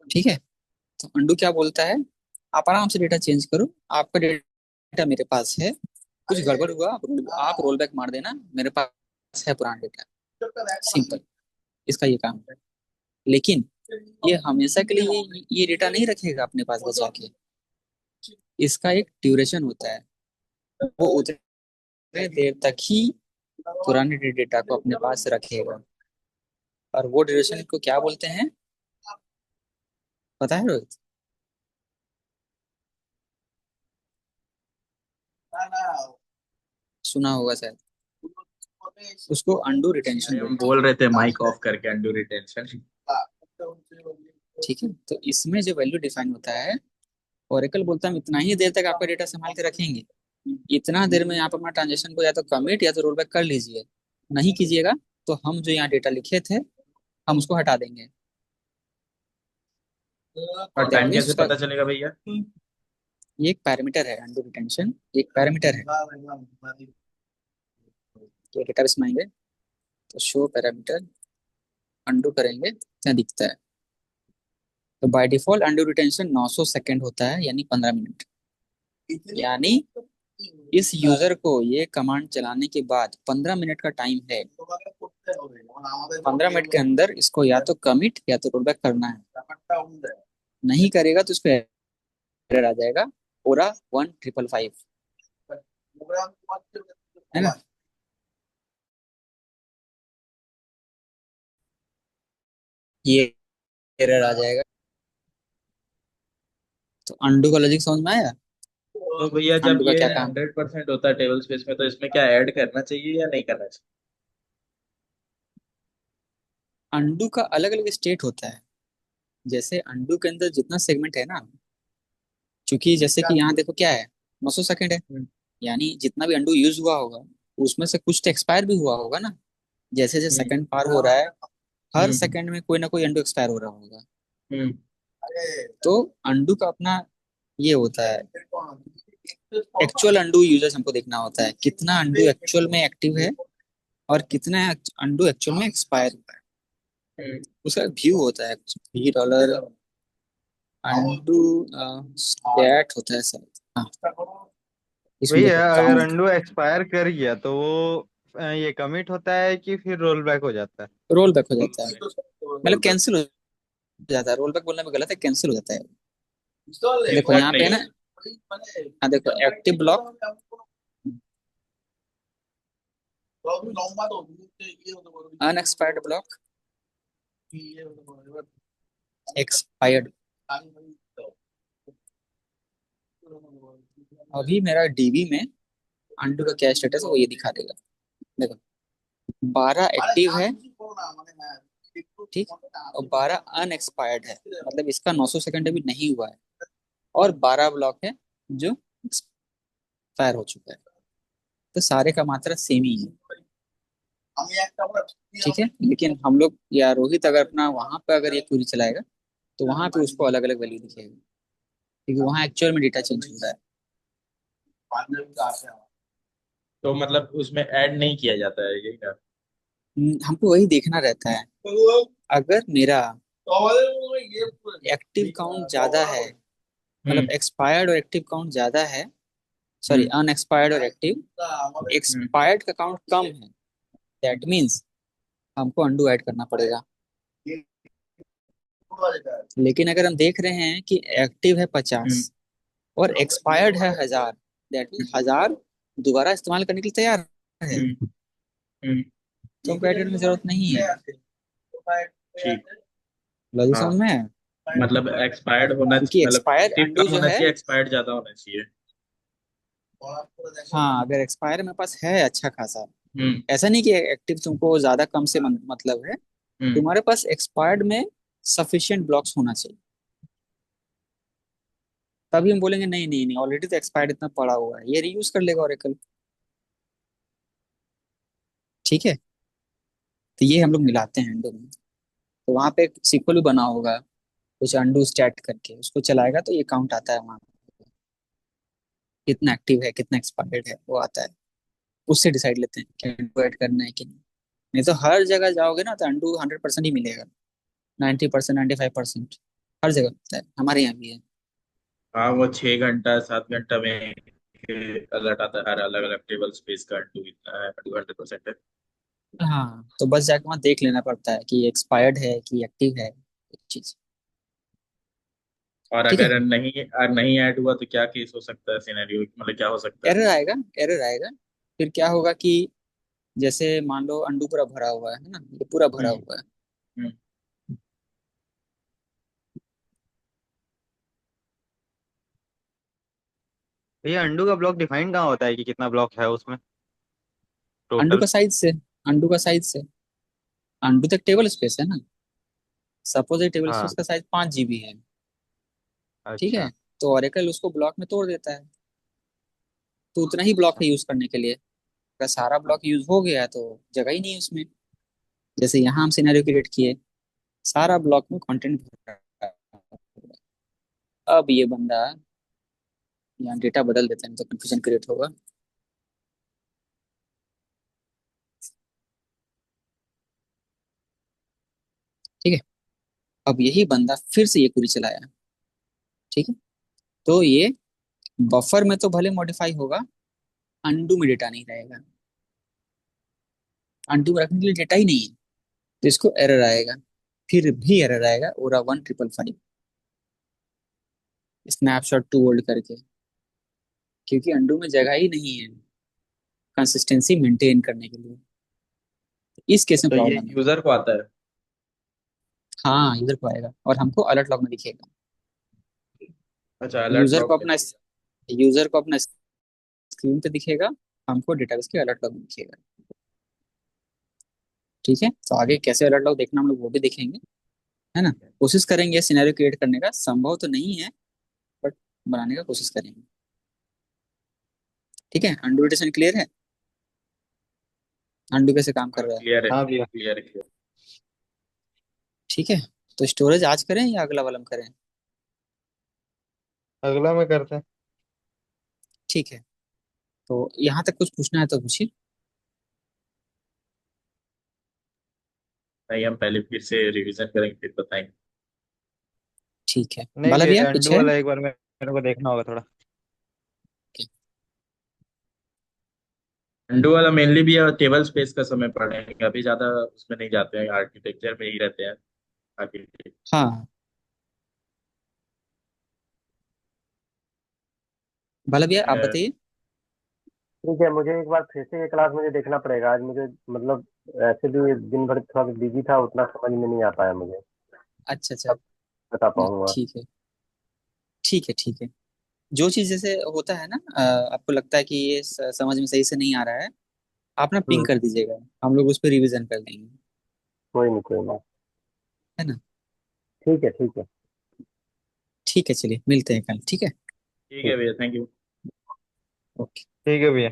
ठीक है। तो अंडू क्या बोलता है, आप आराम से डेटा चेंज करो, आपका डेटा मेरे पास है, कुछ गड़बड़ हुआ आप रोल बैक मार देना, मेरे पास है पुराना डेटा। सिंपल, इसका ये काम है। लेकिन ये हमेशा के लिए ये डेटा नहीं रखेगा अपने पास बचा के। इसका एक ड्यूरेशन होता है, वो उतने देर तक ही पुराने डेटा को अपने पास रखेगा। और वो ड्यूरेशन को क्या बोलते हैं, पता है रोहित? सुना होगा शायद। उसको अंडू रिटेंशन भाई हम बोलते बोल हैं। रहे थे माइक ऑफ करके अंडू रिटेंशन। ठीक है, तो इसमें जो वैल्यू डिफाइन होता है, ओरेकल बोलता है हम इतना ही देर तक आपका डेटा संभाल के रखेंगे, इतना देर में आप अपना ट्रांजेक्शन को या तो कमिट या तो रोल बैक कर लीजिए। नहीं कीजिएगा तो हम जो यहाँ डेटा लिखे थे हम उसको हटा देंगे। और दैट टाइम मीन्स कैसे उसका पता चलेगा भैया? ये एक पैरामीटर है, अंडू रिटेंशन एक पैरामीटर है। तो डेटाबेस में आएंगे तो शो पैरामीटर, अंडू करेंगे तो क्या दिखता है। तो by default undo retention 900 second होता है, यानी 15 मिनट। यानी इस यूजर को ये कमांड चलाने के बाद 15 मिनट का टाइम है। 15 मिनट के अंदर इसको या तो कमिट या तो रोल बैक करना है। नहीं करेगा तो उसको एरर आ जाएगा, पूरा 1555, है ना। ये एरर आ जाएगा। तो अंडू का लॉजिक समझ में आया। तो भैया जब अंडू का ये क्या काम। 100% होता है टेबल स्पेस में, तो इसमें क्या ऐड करना चाहिए या नहीं करना चाहिए? अंडू का अलग अलग स्टेट होता है। जैसे अंडू के अंदर जितना सेगमेंट है ना, चूंकि जैसे कि यहाँ देखो क्या है, 900 सेकंड है, हम्म। यानी जितना भी अंडू यूज हुआ होगा उसमें से कुछ तो एक्सपायर भी हुआ होगा ना। जैसे जैसे हम्म। सेकंड पार हो रहा है, हर हम्म। सेकंड में कोई ना कोई अंडू एक्सपायर हो रहा होगा। हम्म। तो अंडू का अपना ये होता है, एक्चुअल अंडू यूजर्स हमको देखना होता है कितना अंडू एक्चुअल में एक्टिव है और कितना अंडू एक्चुअल में एक्सपायर हुआ है। हम्म। उसका व्यू होता है, वी डॉलर अंडू स्टैट होता है शायद, हाँ। इसमें देखो भैया अगर काउंट, अंडू एक्सपायर कर गया तो वो ये कमिट होता है कि फिर रोल बैक हो जाता है? रोल बैक हो जाता है, मतलब कैंसिल हो जाता है। रोल बैक बोलने में गलत है, कैंसिल हो जाता है। देखो एक्सेप्ट यहाँ पे नहीं है ना, होता? हाँ देखो active block, unexpired block, expired. अभी मेरा डीबी में अंडू का क्या स्टेटस है वो ये दिखा देगा। देखो 12 एक्टिव है, ठीक, और 12 अनएक्सपायर्ड है, मतलब इसका 900 सेकंड अभी नहीं हुआ है। और 12 ब्लॉक है जो एक्सपायर हो चुका है। तो सारे का मात्रा सेम ही है। ठीक है, लेकिन हम लोग या रोहित अगर अपना वहां पे अगर ये क्वेरी चलाएगा तो वहां पे उसको अलग अलग वैल्यू दिखेगी, क्योंकि वहां एक्चुअल में डेटा चेंज हो रहा है। तो मतलब उसमें ऐड नहीं किया जाता है, यही ना? हमको वही देखना रहता है। अगर मेरा एक्टिव काउंट ज्यादा है, मतलब हम्म। एक्सपायर्ड और एक्टिव काउंट ज्यादा है, सॉरी हम्म। अनएक्सपायर्ड और एक्टिव, हम्म। एक्सपायर्ड का काउंट कम है, दैट मीन्स हमको अंडू ऐड करना पड़ेगा। लेकिन अगर हम देख रहे हैं कि एक्टिव है हम्म। 50 और एक्सपायर्ड है 1000, दैट मीन्स 1000 दोबारा इस्तेमाल करने के लिए तैयार है, हम्म। हम्म। तो हमको ऐड करने की जरूरत नहीं है। ठीक। लॉजिक हाँ, समझ में है। मतलब एक्सपायर्ड होना क्योंकि मतलब एक्सपायर एक्टिव अंडू कम जो होना है, चाहिए, एक्सपायर्ड ज्यादा होना चाहिए। हाँ अगर एक्सपायर मेरे पास है अच्छा खासा, हम्म। ऐसा नहीं कि एक्टिव तुमको ज्यादा कम से मतलब है, हम्म। तुम्हारे पास एक्सपायर्ड में सफिशिएंट ब्लॉक्स होना चाहिए, तभी हम बोलेंगे नहीं नहीं नहीं ऑलरेडी तो एक्सपायर्ड इतना पड़ा हुआ है, ये रीयूज कर लेगा ओरेकल। ठीक है, तो ये हम लोग मिलाते हैं अंडू में। तो वहां पे एक सीक्वल भी बना होगा, कुछ अंडू स्टैट करके उसको चलाएगा तो ये काउंट आता है वहां, कितना एक्टिव है कितना एक्सपायर्ड है वो आता है। उससे डिसाइड लेते हैं कि अंडू ऐड करना है कि नहीं। नहीं तो हर जगह जाओगे ना तो अंडू 100% ही मिलेगा। 90%, 95%। हर जगह मिलता है, हमारे यहाँ भी है। हाँ, वो 6 घंटा 7 घंटा में अलर्ट आता है, हर अलग अलग टेबल स्पेस का टू इतना है, 200% है। हाँ, तो बस जाके वहाँ देख लेना पड़ता है कि एक्सपायर्ड है कि एक्टिव है, एक चीज। और ठीक है। अगर नहीं ऐड हुआ तो क्या केस हो सकता है, सिनेरियो मतलब क्या हो सकता है? एरर आएगा, एरर आएगा। फिर क्या होगा कि जैसे मान लो अंडू पूरा भरा हुआ है ना, ये पूरा भरा हम्म। हुआ है। हम्म। तो ये अंडू का ब्लॉक डिफाइन कहाँ होता है कि कितना ब्लॉक है उसमें अंडू टोटल? का साइज से, अंडू का साइज से। अंडू तक टेबल स्पेस है ना। सपोज ये टेबल स्पेस हाँ। का साइज 5 GB है। ठीक अच्छा। है। तो ओरेकल उसको ब्लॉक में तोड़ देता है। तो उतना ही ब्लॉक अच्छा। है यूज करने के लिए। अगर सारा ब्लॉक यूज हो गया तो जगह ही नहीं है उसमें। जैसे यहाँ हम सिनेरियो क्रिएट किए, सारा ब्लॉक में कंटेंट भरा। अब ये बंदा यहाँ डेटा बदल देता है, तो कंफ्यूजन क्रिएट होगा। ठीक है। अब यही बंदा फिर से ये क्वेरी चलाया। ठीक है। तो ये बफर में तो भले मॉडिफाई होगा, अंडू में डेटा नहीं रहेगा। अंडू में रखने के लिए डेटा ही नहीं है। तो इसको एरर आएगा। फिर भी एरर आएगा, ओरा 1555 स्नैपशॉट टू होल्ड करके। क्योंकि अंडू में जगह ही नहीं है कंसिस्टेंसी मेंटेन करने के लिए। इस केस में तो ये प्रॉब्लम है। यूजर को आता है? हाँ, यूजर को आएगा और हमको अलर्ट लॉग में दिखेगा। अच्छा, अलर्ट यूजर लॉग को में अपना दिखेगा। यूजर को अपना स्क्रीन पे दिखेगा। हमको डेटाबेस के अलर्ट लॉग में दिखेगा। ठीक है। तो आगे कैसे अलर्ट लॉग देखना हम लोग वो भी देखेंगे, है ना। कोशिश करेंगे सिनेरियो क्रिएट करने का, संभव तो नहीं है बट बनाने का कोशिश करेंगे। ठीक है। अंडू रोटेशन क्लियर है। अंडू कैसे काम कर हाँ, रहा है। क्लियर है, हाँ भैया। क्लियर है, क्लियर। ठीक है। तो स्टोरेज आज करें या अगला वाला में करें। अगला में करते हैं। ठीक है। तो यहाँ तक कुछ पूछना है तो पूछिए। नहीं, हम पहले फिर से रिवीजन करेंगे फिर बताएंगे। ठीक है, नहीं बाला भैया भैया, कुछ अंडू है। वाला एक बार मेरे को देखना होगा थोड़ा। अंडू वाला मेनली भी टेबल स्पेस का समय पढ़ेंगे, अभी ज्यादा उसमें नहीं जाते हैं, आर्किटेक्चर में ही रहते हैं। आर्किटेक्चर। हाँ, बाला भैया आप बताइए। ठीक है, मुझे एक बार फिर से ये क्लास मुझे देखना पड़ेगा आज मुझे, मतलब ऐसे भी दिन भर थोड़ा बिजी था, उतना समझ में नहीं आ पाया मुझे। अच्छा अच्छा। अब बता नहीं, पाऊंगा। ठीक है। ठीक है, ठीक है। जो चीज जैसे होता है ना, आपको लगता है कि ये समझ में सही से नहीं आ रहा है, आप ना पिंग हम्म। कर दीजिएगा। हम लोग उस पर रिवीजन कर लेंगे। कोई नहीं, कोई नहीं। है ना। ठीक है, ठीक है। ठीक है, चलिए मिलते हैं कल। ठीक है। ठीक है भैया, थैंक यू। ओके। ठीक है भैया।